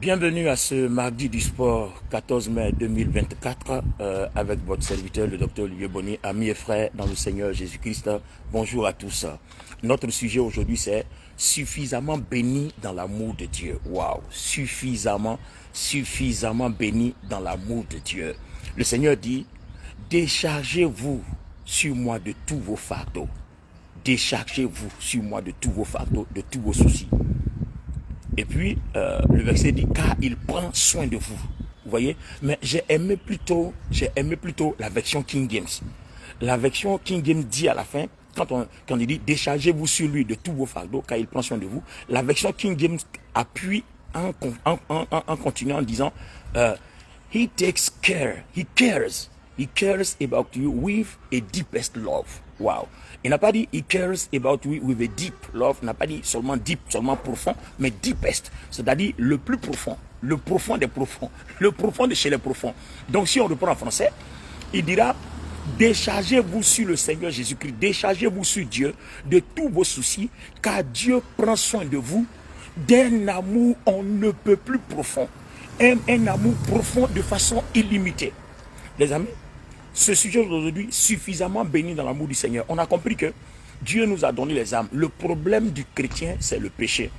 Bienvenue à ce mardi du sport 14 mai 2024 avec votre serviteur le docteur Olivier Bonny, amis et frères dans le Seigneur Jésus-Christ. Bonjour à tous. Notre sujet aujourd'hui c'est suffisamment béni dans l'amour de Dieu. Waouh, suffisamment béni dans l'amour de Dieu. Le Seigneur dit, déchargez-vous sur moi de tous vos fardeaux. Déchargez-vous sur moi de tous vos fardeaux, de tous vos soucis. Et puis, le verset dit, car il prend soin de vous. Vous voyez? Mais j'ai aimé plutôt la version King James. La version King James dit à la fin, quand il dit, déchargez-vous sur lui de tous vos fardeaux, car il prend soin de vous. La version King James appuie en continuant en disant, he takes care, he cares about you with a deepest love. Wow. Il n'a pas dit he cares about you with a deep love. Il n'a pas dit seulement deep, seulement profond, mais deepest. C'est-à-dire le plus profond, le profond des profonds, le profond de chez les profonds. Donc si on reprend en français, il dira, déchargez-vous sur le Seigneur Jésus-Christ, déchargez-vous sur Dieu de tous vos soucis, car Dieu prend soin de vous d'un amour on ne peut plus profond. Un amour profond de façon illimitée. Les amis, ce sujet d'aujourd'hui, suffisamment béni dans l'amour du Seigneur. On a compris que Dieu nous a donné les âmes. Le problème du chrétien, c'est le péché.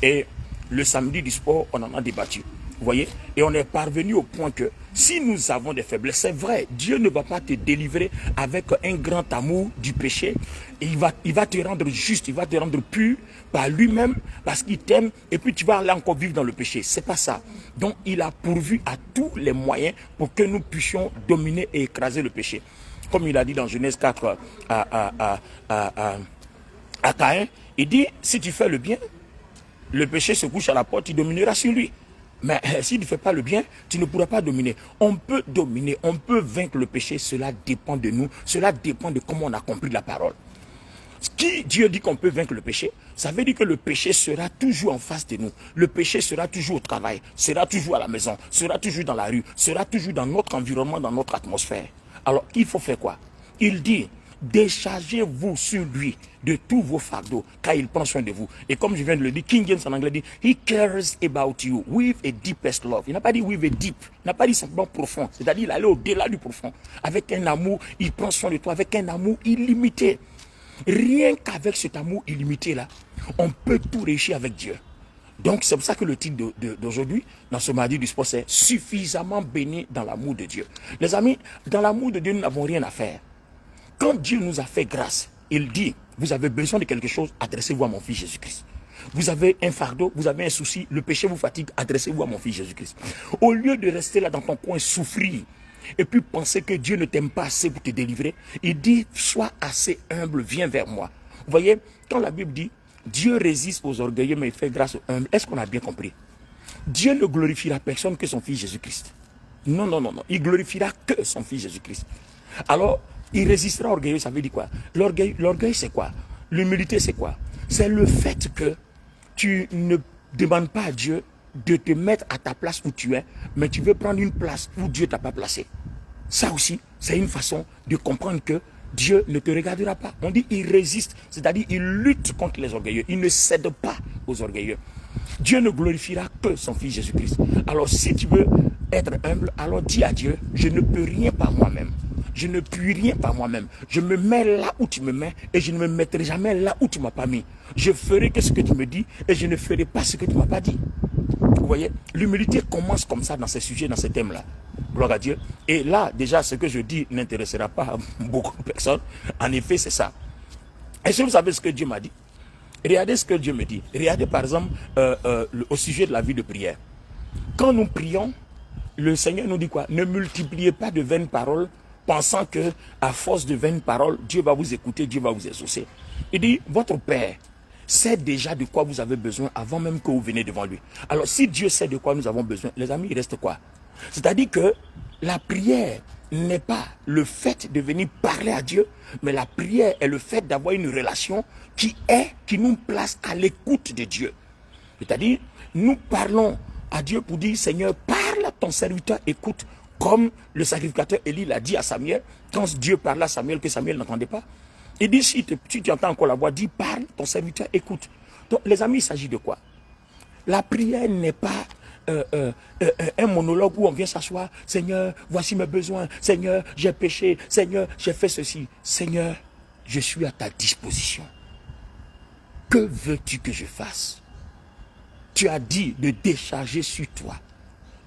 Et le samedi du sport, on en a débattu. Vous voyez? Et on est parvenu au point que si nous avons des faiblesses, c'est vrai, Dieu ne va pas te délivrer avec un grand amour du péché. Et il va te rendre juste, il va te rendre pur par lui-même parce qu'il t'aime. Et puis tu vas aller encore vivre dans le péché. C'est pas ça. Donc il a pourvu à tous les moyens pour que nous puissions dominer et écraser le péché. Comme il a dit dans Genèse 4 à Caïn, il dit, si tu fais le bien, le péché se couche à la porte, il dominera sur lui. Mais si tu ne fais pas le bien, tu ne pourras pas dominer. On peut dominer, on peut vaincre le péché, cela dépend de nous, cela dépend de comment on a compris la parole. Si Dieu dit qu'on peut vaincre le péché, ça veut dire que le péché sera toujours en face de nous. Le péché sera toujours au travail, sera toujours à la maison, sera toujours dans la rue, sera toujours dans notre environnement, dans notre atmosphère. Alors, il faut faire quoi? Il dit, déchargez-vous sur lui de tous vos fardeaux, car il prend soin de vous. Et comme je viens de le dire, King James en anglais dit, he cares about you with a deepest love. Il n'a pas dit with a deep, il n'a pas dit simplement profond. C'est-à-dire, il allait au-delà du profond. Avec un amour, il prend soin de toi avec un amour illimité. Rien qu'avec cet amour illimité-là, on peut tout réussir avec Dieu. Donc, c'est pour ça que le titre d'aujourd'hui, dans ce mardi du sport, c'est suffisamment béni dans l'amour de Dieu. Les amis, dans l'amour de Dieu, nous n'avons rien à faire. Quand Dieu nous a fait grâce, il dit, vous avez besoin de quelque chose, adressez-vous à mon fils Jésus-Christ. Vous avez un fardeau, vous avez un souci, le péché vous fatigue, adressez-vous à mon fils Jésus-Christ. Au lieu de rester là dans ton coin, souffrir, et puis penser que Dieu ne t'aime pas assez pour te délivrer, il dit, sois assez humble, viens vers moi. Vous voyez, quand la Bible dit, Dieu résiste aux orgueilleux, mais il fait grâce aux humbles, est-ce qu'on a bien compris? Dieu ne glorifiera personne que son fils Jésus-Christ. Non, non, non, non, il glorifiera que son fils Jésus-Christ. Alors, il résistera orgueilleux, ça veut dire quoi? L'orgueil, c'est quoi? L'humilité, c'est quoi? C'est le fait que tu ne demandes pas à Dieu de te mettre à ta place où tu es, mais tu veux prendre une place où Dieu t'a pas placé. Ça aussi, c'est une façon de comprendre que Dieu ne te regardera pas. On dit il résiste, c'est-à-dire il lutte contre les orgueilleux. Il ne cède pas aux orgueilleux. Dieu ne glorifiera que son fils Jésus-Christ. Alors si tu veux être humble, alors dis à Dieu, je ne peux rien par moi-même. Je ne puis rien par moi-même. Je me mets là où tu me mets et je ne me mettrai jamais là où tu ne m'as pas mis. Je ferai que ce que tu me dis et je ne ferai pas ce que tu ne m'as pas dit. Vous voyez, l'humilité commence comme ça dans ces sujets, dans ces thèmes-là. Gloire à Dieu. Et là, déjà, ce que je dis n'intéressera pas beaucoup de personnes. En effet, c'est ça. Est-ce que vous savez ce que Dieu m'a dit? Regardez ce que Dieu me dit. Regardez par exemple au sujet de la vie de prière. Quand nous prions, le Seigneur nous dit quoi? Ne multipliez pas de vaines paroles, pensant que à force de vaines paroles, Dieu va vous écouter, Dieu va vous exaucer. Il dit, votre Père sait déjà de quoi vous avez besoin avant même que vous venez devant lui. Alors si Dieu sait de quoi nous avons besoin, les amis, il reste quoi? C'est-à-dire que la prière n'est pas le fait de venir parler à Dieu, mais la prière est le fait d'avoir une relation qui nous place à l'écoute de Dieu. C'est-à-dire, nous parlons à Dieu pour dire, Seigneur, parle à ton serviteur, écoute, comme le sacrificateur Élie l'a dit à Samuel, quand Dieu parlait à Samuel, que Samuel n'entendait pas. Il dit, si tu entends encore la voix, dis, parle, ton serviteur, écoute. Donc, les amis, il s'agit de quoi? La prière n'est pas un monologue où on vient s'asseoir. Seigneur, voici mes besoins. Seigneur, j'ai péché. Seigneur, j'ai fait ceci. Seigneur, je suis à ta disposition. Que veux-tu que je fasse? Tu as dit de décharger sur toi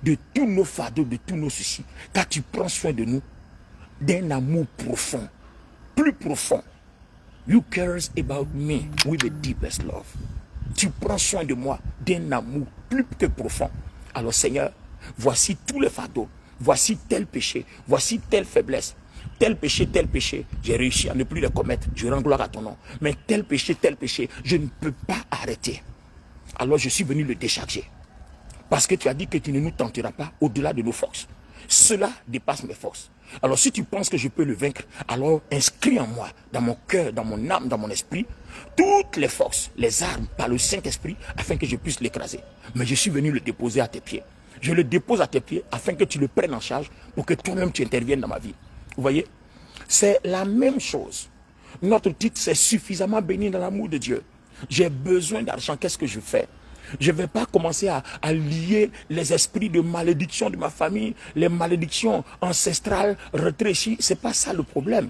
de tous nos fardeaux, de tous nos soucis, car tu prends soin de nous d'un amour profond, plus profond. You cares about me with the deepest love. Tu prends soin de moi d'un amour plus que profond. Alors Seigneur, voici tous les fardeaux, voici tel péché, voici telle faiblesse, tel péché, j'ai réussi à ne plus les commettre, je rends gloire à ton nom. Mais tel péché, je ne peux pas arrêter. Alors je suis venu le décharger. Parce que tu as dit que tu ne nous tenteras pas au-delà de nos forces. Cela dépasse mes forces. Alors si tu penses que je peux le vaincre, alors inscris en moi, dans mon cœur, dans mon âme, dans mon esprit, toutes les forces, les armes par le Saint-Esprit, afin que je puisse l'écraser. Mais je suis venu le déposer à tes pieds. Je le dépose à tes pieds afin que tu le prennes en charge pour que toi-même tu interviennes dans ma vie. Vous voyez? C'est la même chose. Notre titre, c'est suffisamment béni dans l'amour de Dieu. J'ai besoin d'argent, qu'est-ce que je fais? Je ne vais pas commencer à lier les esprits de malédiction de ma famille, les malédictions ancestrales rétrécies. Ce n'est pas ça le problème.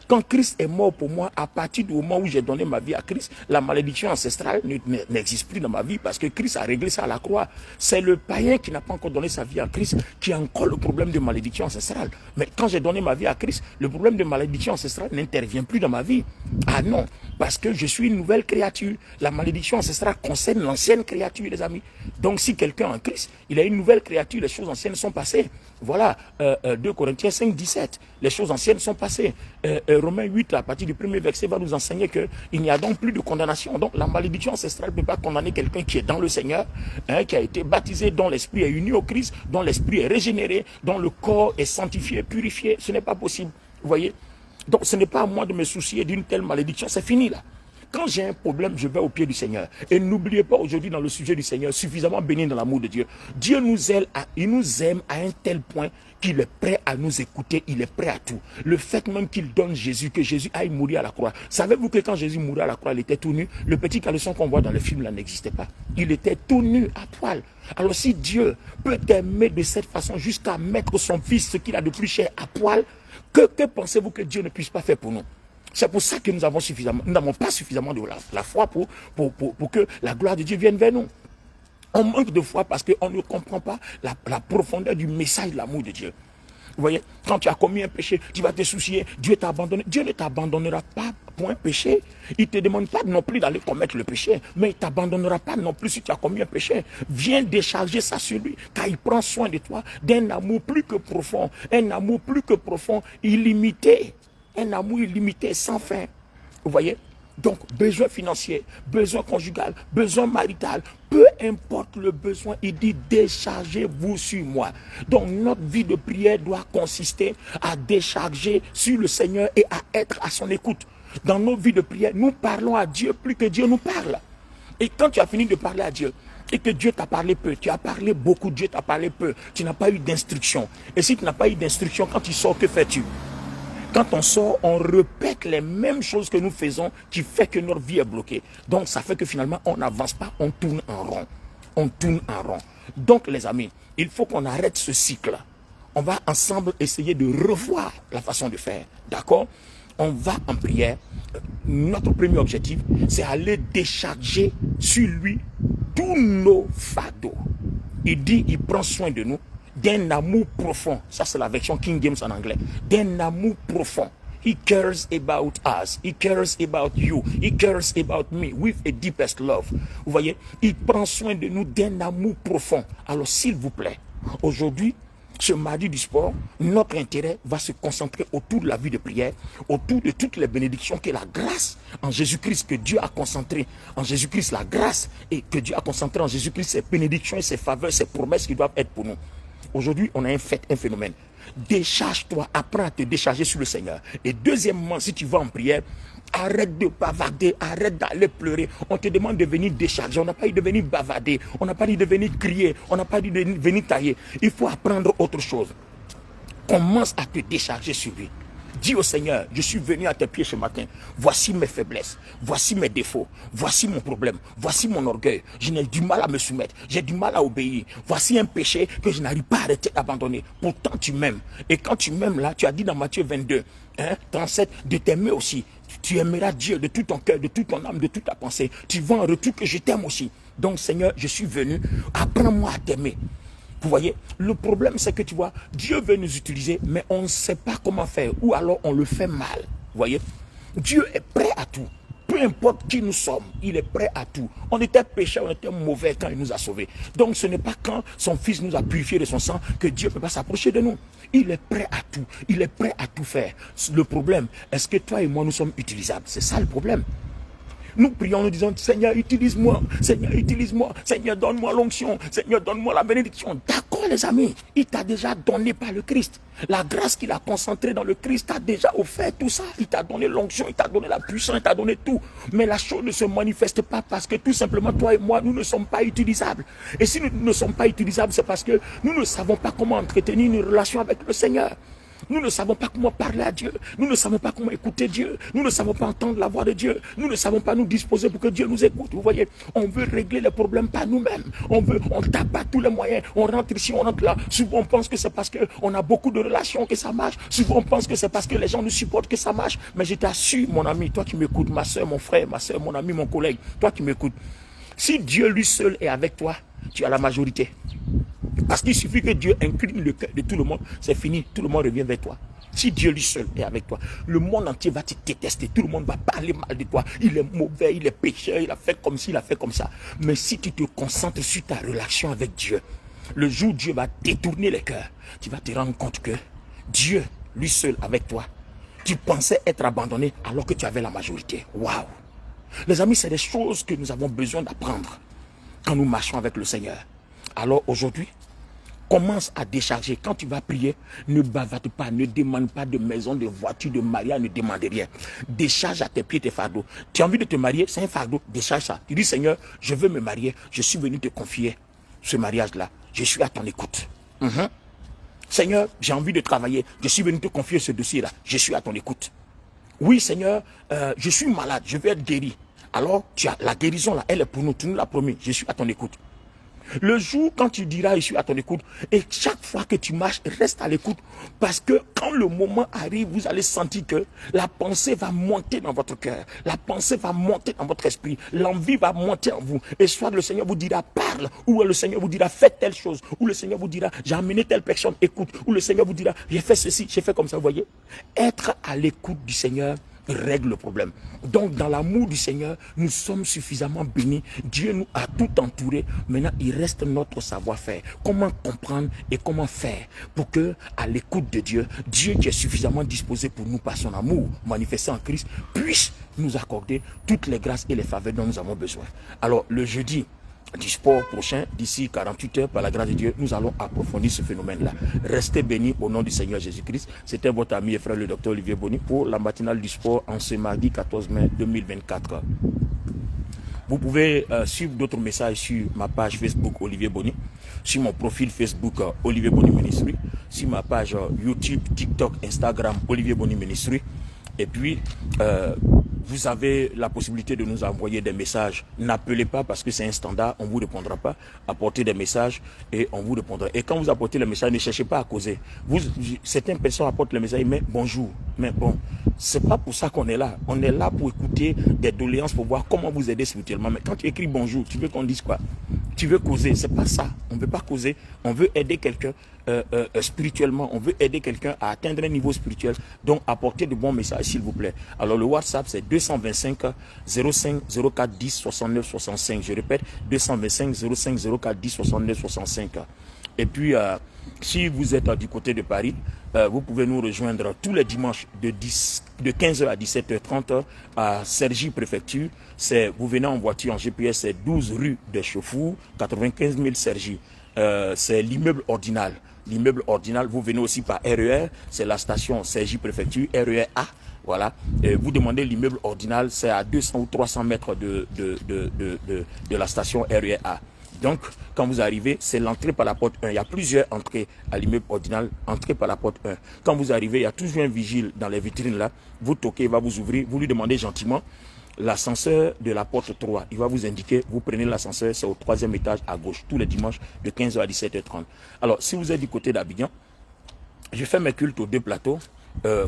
Quand Christ est mort pour moi, à partir du moment où j'ai donné ma vie à Christ, la malédiction ancestrale n'existe plus dans ma vie parce que Christ a réglé ça à la croix. C'est le païen qui n'a pas encore donné sa vie à Christ qui a encore le problème de malédiction ancestrale. Mais quand j'ai donné ma vie à Christ, le problème de malédiction ancestrale n'intervient plus dans ma vie. Ah non, parce que je suis une nouvelle créature. La malédiction ancestrale concerne l'ancienne créature, les amis. Donc si quelqu'un en Christ, il a une nouvelle créature, les choses anciennes sont passées. Voilà, 2 Corinthiens 5, 17. Les choses anciennes sont passées. Romains 8, à partir du premier verset, va nous enseigner qu'il n'y a donc plus de condamnation. Donc la malédiction ancestrale ne peut pas condamner quelqu'un qui est dans le Seigneur, qui a été baptisé, dont l'esprit est uni au Christ, dont l'esprit est régénéré, dont le corps est sanctifié, purifié. Ce n'est pas possible. Vous voyez? Donc ce n'est pas à moi de me soucier d'une telle malédiction. C'est fini là. Quand j'ai un problème, je vais au pied du Seigneur. Et n'oubliez pas aujourd'hui dans le sujet du Seigneur, suffisamment béni dans l'amour de Dieu. Dieu nous aime, il nous aime à un tel point qu'il est prêt à nous écouter, il est prêt à tout. Le fait même qu'il donne Jésus, que Jésus aille mourir à la croix. Savez-vous que quand Jésus mourait à la croix, il était tout nu? Le petit caleçon qu'on voit dans le film là n'existait pas. Il était tout nu, à poil. Alors si Dieu peut t'aimer de cette façon jusqu'à mettre son fils, ce qu'il a de plus cher, à poil, que pensez-vous que Dieu ne puisse pas faire pour nous? C'est pour ça que nous n'avons pas suffisamment de la foi pour que la gloire de Dieu vienne vers nous. On manque de foi parce qu'on ne comprend pas la profondeur du message de l'amour de Dieu. Vous voyez, quand tu as commis un péché, tu vas te soucier, Dieu t'a abandonné. Dieu ne t'abandonnera pas pour un péché. Il ne te demande pas non plus d'aller commettre le péché, mais il ne t'abandonnera pas non plus si tu as commis un péché. Viens décharger ça sur lui, car il prend soin de toi d'un amour plus que profond, illimité. Un amour illimité, sans fin. Vous voyez? Donc, besoin financier, besoin conjugal, besoin marital, peu importe le besoin, il dit déchargez-vous sur moi. Donc, notre vie de prière doit consister à décharger sur le Seigneur et à être à son écoute. Dans nos vies de prière, nous parlons à Dieu plus que Dieu nous parle. Et quand tu as fini de parler à Dieu, et que Dieu t'a parlé peu, tu as parlé beaucoup, Dieu t'a parlé peu, tu n'as pas eu d'instruction. Et si tu n'as pas eu d'instruction, quand tu sors, que fais-tu? Quand on sort, on répète les mêmes choses que nous faisons qui fait que notre vie est bloquée. Donc, ça fait que finalement, on n'avance pas, on tourne en rond. On tourne en rond. Donc, les amis, il faut qu'on arrête ce cycle. On va ensemble essayer de revoir la façon de faire. D'accord? On va en prière. Notre premier objectif, c'est aller décharger sur lui tous nos fardeaux. Il dit, il prend soin de nous d'un amour profond. Ça, c'est la version King James en anglais. D'un amour profond. He cares about us. He cares about you. He cares about me with a deepest love. Vous voyez, il prend soin de nous d'un amour profond. Alors, s'il vous plaît, aujourd'hui, ce mardi du sport, notre intérêt va se concentrer autour de la vie de prière, autour de toutes les bénédictions que la grâce en Jésus-Christ que Dieu a concentré en Jésus-Christ, la grâce et que Dieu a concentré en Jésus-Christ, ses bénédictions et ses faveurs, ses promesses qui doivent être pour nous. Aujourd'hui, on a un phénomène. Décharge-toi, apprends à te décharger sur le Seigneur. Et deuxièmement, si tu vas en prière, arrête de bavarder, arrête d'aller pleurer. On te demande de venir décharger. On n'a pas dit de venir bavarder. On n'a pas dit de venir crier. On n'a pas dit de venir tailler. Il faut apprendre autre chose. Commence à te décharger sur lui. Dis au Seigneur, je suis venu à tes pieds ce matin. Voici mes faiblesses, voici mes défauts, voici mon problème, voici mon orgueil. Je n'ai du mal à me soumettre, j'ai du mal à obéir. Voici un péché que je n'arrive pas à arrêter d'abandonner. Pourtant tu m'aimes. Et quand tu m'aimes là, tu as dit dans Matthieu 22, 37, de t'aimer aussi. Tu aimeras Dieu de tout ton cœur, de toute ton âme, de toute ta pensée. Tu veux en retour que je t'aime aussi. Donc Seigneur, je suis venu, apprends-moi à t'aimer. Vous voyez, le problème c'est que tu vois, Dieu veut nous utiliser, mais on ne sait pas comment faire, ou alors on le fait mal. Vous voyez, Dieu est prêt à tout. Peu importe qui nous sommes, il est prêt à tout. On était pécheurs, on était mauvais quand il nous a sauvés. Donc ce n'est pas quand son fils nous a purifiés de son sang que Dieu ne peut pas s'approcher de nous. Il est prêt à tout. Il est prêt à tout faire. Le problème, est-ce que toi et moi nous sommes utilisables? C'est ça le problème. Nous prions, nous disons, Seigneur, utilise-moi, Seigneur, utilise-moi, Seigneur, donne-moi l'onction, Seigneur, donne-moi la bénédiction. D'accord, les amis, il t'a déjà donné par le Christ. La grâce qu'il a concentrée dans le Christ t'a déjà offert tout ça. Il t'a donné l'onction, il t'a donné la puissance, il t'a donné tout. Mais la chose ne se manifeste pas parce que tout simplement, toi et moi, nous ne sommes pas utilisables. Et si nous ne sommes pas utilisables, c'est parce que nous ne savons pas comment entretenir une relation avec le Seigneur. Nous ne savons pas comment parler à Dieu. Nous ne savons pas comment écouter Dieu. Nous ne savons pas entendre la voix de Dieu. Nous ne savons pas nous disposer pour que Dieu nous écoute. Vous voyez, on veut régler les problèmes par nous-mêmes. On tape à tous les moyens. On rentre ici, on rentre là. Souvent, on pense que c'est parce qu'on a beaucoup de relations que ça marche. Souvent, on pense que c'est parce que les gens nous supportent que ça marche. Mais je t'assure, mon ami, toi qui m'écoutes, ma soeur, mon frère, ma soeur, mon ami, mon collègue, toi qui m'écoutes, si Dieu lui seul est avec toi, tu as la majorité. Parce qu'il suffit que Dieu incline le cœur de tout le monde, c'est fini, tout le monde revient vers toi. Si Dieu lui seul est avec toi, le monde entier va te détester, tout le monde va parler mal de toi. Il est mauvais, il est pécheur, il a fait comme ci, il a fait comme ça. Mais si tu te concentres sur ta relation avec Dieu, le jour où Dieu va détourner les cœurs, tu vas te rendre compte que Dieu, lui seul avec toi, tu pensais être abandonné alors que tu avais la majorité. Waouh! Les amis, c'est des choses que nous avons besoin d'apprendre quand nous marchons avec le Seigneur. Alors aujourd'hui, commence à décharger. Quand tu vas prier, ne bavarte pas, ne demande pas de maison, de voiture, de mariage, ne demande rien. Décharge à tes pieds tes fardeaux. Tu as envie de te marier, c'est un fardeau, décharge ça. Tu dis, Seigneur, je veux me marier, je suis venu te confier ce mariage-là. Je suis à ton écoute. Seigneur, j'ai envie de travailler, je suis venu te confier ce dossier-là. Je suis à ton écoute. Oui, Seigneur, je suis malade, je vais être guéri. Alors, tu as la guérison là, elle est pour nous, tu nous l'as promis, je suis à ton écoute. Le jour quand tu diras je suis à ton écoute, et chaque fois que tu marches, reste à l'écoute, parce que quand le moment arrive, vous allez sentir que la pensée va monter dans votre cœur, la pensée va monter dans votre esprit, l'envie va monter en vous, et soit le Seigneur vous dira parle, ou le Seigneur vous dira fais telle chose, ou le Seigneur vous dira j'ai amené telle personne, écoute, ou le Seigneur vous dira j'ai fait ceci, j'ai fait comme ça. Vous voyez, être à l'écoute du Seigneur règle le problème. Donc dans l'amour du Seigneur, nous sommes suffisamment bénis. Dieu nous a tout entouré. Maintenant, il reste notre savoir-faire. Comment comprendre et comment faire pour que, à l'écoute de Dieu, Dieu qui est suffisamment disposé pour nous par son amour manifesté en Christ, puisse nous accorder toutes les grâces et les faveurs dont nous avons besoin. Alors le jeudi du sport prochain, d'ici 48 heures, par la grâce de Dieu, nous allons approfondir ce phénomène-là. Restez bénis au nom du Seigneur Jésus-Christ. C'était votre ami et frère le docteur Olivier Boni pour la matinale du sport en ce mardi 14 mai 2024. Vous pouvez suivre d'autres messages sur ma page Facebook Olivier Boni, sur mon profil Facebook Olivier Boni Ministry, sur ma page YouTube, TikTok, Instagram Olivier Boni Ministry. Et puis, vous avez la possibilité de nous envoyer des messages. N'appelez pas parce que c'est un standard, on ne vous répondra pas. Apportez des messages et on vous répondra. Et quand vous apportez les messages, ne cherchez pas à causer. Certaines personnes apportent le message, mais bonjour. Mais bon, c'est pas pour ça qu'on est là. On est là pour écouter des doléances, pour voir comment vous aider spirituellement. Mais quand tu écris bonjour, tu veux qu'on dise quoi? Tu veux causer, c'est pas ça. On ne veut pas causer, on veut aider quelqu'un spirituellement, on veut aider quelqu'un à atteindre un niveau spirituel. Donc apportez de bons messages s'il vous plaît. Alors le WhatsApp c'est 225 05 04 10 69 65. Je répète, 225 05 04 10 69 65. Et puis si vous êtes du côté de Paris, vous pouvez nous rejoindre tous les dimanches de 15h à 17h30 à Cergy Préfecture. Vous venez en voiture en GPS, c'est 12 rue des Chauffours, 95 000 Cergy. C'est l'immeuble ordinal. L'immeuble ordinal, vous venez aussi par RER, c'est la station Cergy Préfecture, RER A. Voilà, et vous demandez l'immeuble ordinal, c'est à 200 ou 300 mètres de la station RER A. Donc, quand vous arrivez, c'est l'entrée par la porte 1. Il y a plusieurs entrées à l'immeuble ordinal, entrée par la porte 1. Quand vous arrivez, il y a toujours un vigile dans les vitrines là. Vous toquez, il va vous ouvrir, vous lui demandez gentiment l'ascenseur de la porte 3. Il va vous indiquer, vous prenez l'ascenseur, c'est au 3e étage à gauche, tous les dimanches de 15h à 17h30. Alors, si vous êtes du côté d'Abidjan, je fais mes cultes aux 2 plateaux.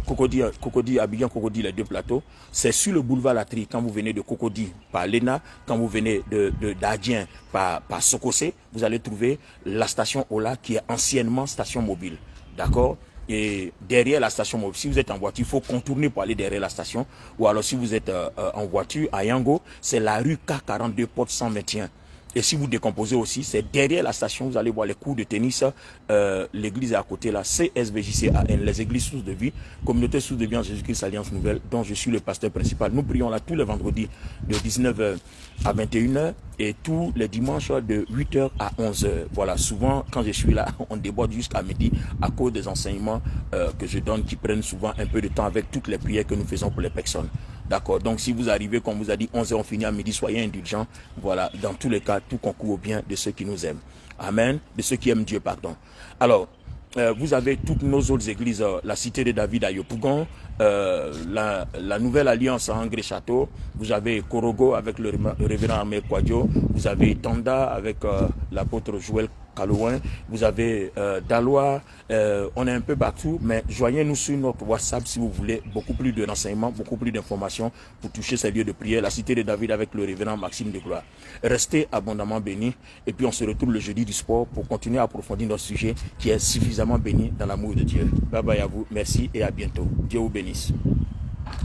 Cocody, Abidjan, Cocody, les 2 plateaux. C'est sur le boulevard Latry, quand vous venez de Cocody par Lena, quand vous venez d'Adien par Sokosé, vous allez trouver la station Ola qui est anciennement station mobile. D'accord? Et derrière la station mobile, si vous êtes en voiture, il faut contourner pour aller derrière la station. Ou alors si vous êtes en voiture, à Yango, c'est la rue K42, porte 121. Et si vous décomposez aussi, c'est derrière la station, vous allez voir les cours de tennis, l'église est à côté là, CSVJCAN, les églises sources de vie, communauté source de vie en Jésus-Christ Alliance Nouvelle, dont je suis le pasteur principal. Nous prions là tous les vendredis de 19h à 21h et tous les dimanches de 8h à 11h. Voilà, souvent quand je suis là, on déborde jusqu'à midi à cause des enseignements que je donne qui prennent souvent un peu de temps avec toutes les prières que nous faisons pour les personnes. D'accord, donc si vous arrivez, comme vous a dit, 11h, on finit à midi, soyez indulgents. Voilà, dans tous les cas, tout concourt au bien de ceux qui nous aiment. Amen, de ceux qui aiment Dieu, pardon. Alors, vous avez toutes nos autres églises, la Cité de David à Yopougon, la Nouvelle Alliance à Angré-Château, vous avez Korogo avec le révérend Amé Kwadjo, vous avez Tanda avec l'apôtre Joël Kalouin, vous avez Dalois, on est un peu partout, mais joignez-nous sur notre WhatsApp si vous voulez beaucoup plus de renseignements, beaucoup plus d'informations pour toucher ces lieux de prière, la Cité de David avec le révérend Maxime de Gloire. Restez abondamment bénis et puis on se retrouve le jeudi du sport pour continuer à approfondir notre sujet qui est suffisamment béni dans l'amour de Dieu. Bye bye à vous, merci et à bientôt. Dieu vous bénisse.